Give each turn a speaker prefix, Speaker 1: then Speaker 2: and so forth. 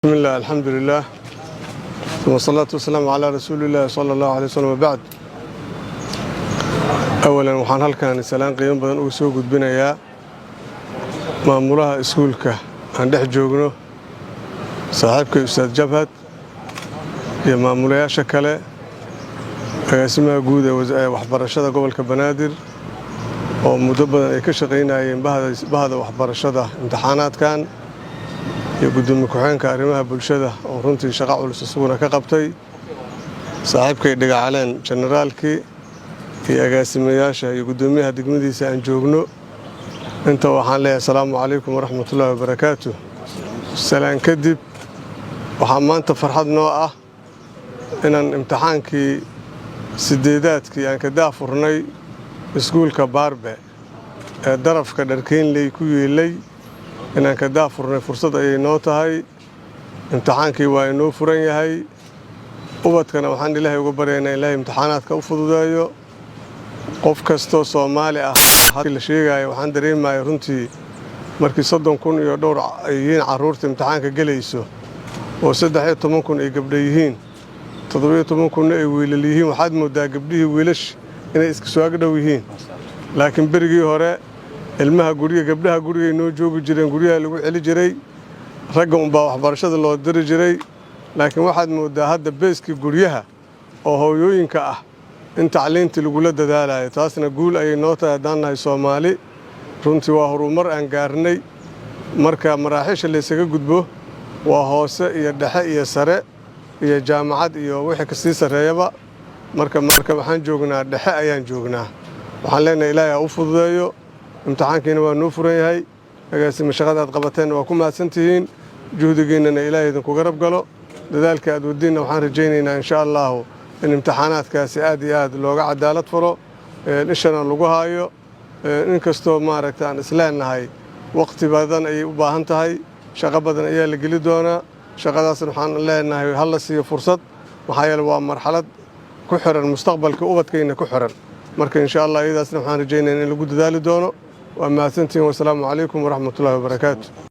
Speaker 1: بسم الله الحمد لله والصلاة والسلام على رسول الله صلى الله عليه وسلم وبعد. أولا waxaan halkan salaan qiimo badan ugu soo gudbinayaa maamulaha iskuulka aan dhex joogno saaxiibka Ustaad Jabhad iyo maamulayaasha kale agaasimaha guud ee waxbarashada gobolka Banaadir oo muddo badan ay ka shaqeynayeen bahda waxbarashada imtixaanaadkan iyo gudoomiye ku-xigeenka arrimaha bulshada oo runtii shaqo culus isaguna ka qabtay saaxiibkay dhagacaleen generaalkii iyo agaasimayaasha iyo gudoomiyaha degmadiisa aan joogno inta waxaan leeyahay assalaamu calaykum waraxmatullaahi wabarakaatuh. salaan kadib waxaa maanta farxad noo ah inaan imtixaankii sideedaadkii aan ka daafurnay iskuulka Baarbe ee darafka Dharkeynley ku yeelay inaan ka daafurnay fursad ay noo tahay. imtixaankii waa inoo furan yahay ubadkana waxaan ilaahay uga baryaynaa ilaahay imtixaanaadka u fududeeyo. qof kastoo Soomaali ah hadii la sheegayo waxaan dareemayaa runtii markii 30,000 iyo dhowr ay yihiin carruurta imtixaanka galayso oo 13,000 ay gabdho yihiin 17,000 ay wiilal yihiin waxaad moodaa gabdhihii wiilash inay iska soo agdhow yihiin laakiin berigii hore ilmaha guriga gabdhaha guriga inoo joogi jireen guriga lagu celi jiray ragga baa waxbarashada loo diri jiray laakiin waxaad moodaa hadda beeskii guriyaha oo hooyooyinka ah in tacliinta lagu la dadaalayo taasna guul ay noo tahay haddaan nahay Soomaali runtii waa horumar aan gaarnay. marka maraaxiisha la isaga gudbo waa hoose iyo dhexe iyo sare iyo jaamacad iyo wixii ka sii sareeyaba marka waxaan joognaa dhexe ayaan joognaa. waxaan leenahay ilaahay u fududeeyo imtixaankiina waa noo furan yahay agaasima shaqada aad qabateen waa ku mahadsantihiin juhdigiinana ilaahay idinku garab galo dadaalka aad wadiina waxaan rajaynaynaa insha Allah in imtixaanaadkaasi aad iyo aad looga cadaalad furo ishana lagu haayo inkastoo maaragtaan isleenahay waqti badan ay u baahan tahay shaqo badan ayaa la geli doonaa shaqadaasna waxaan leenahay hal la siiyo fursad maxaa yeelay waa marxalad ku xiran mustaqbalka ubadkayna ku xiran marka insha Allah iyadaasna waxaan rajaynaynaa in lagu dadaali doono waa mahadsantihiin wassalaamu calaykum waraxmatullaahi wabarakaatuh.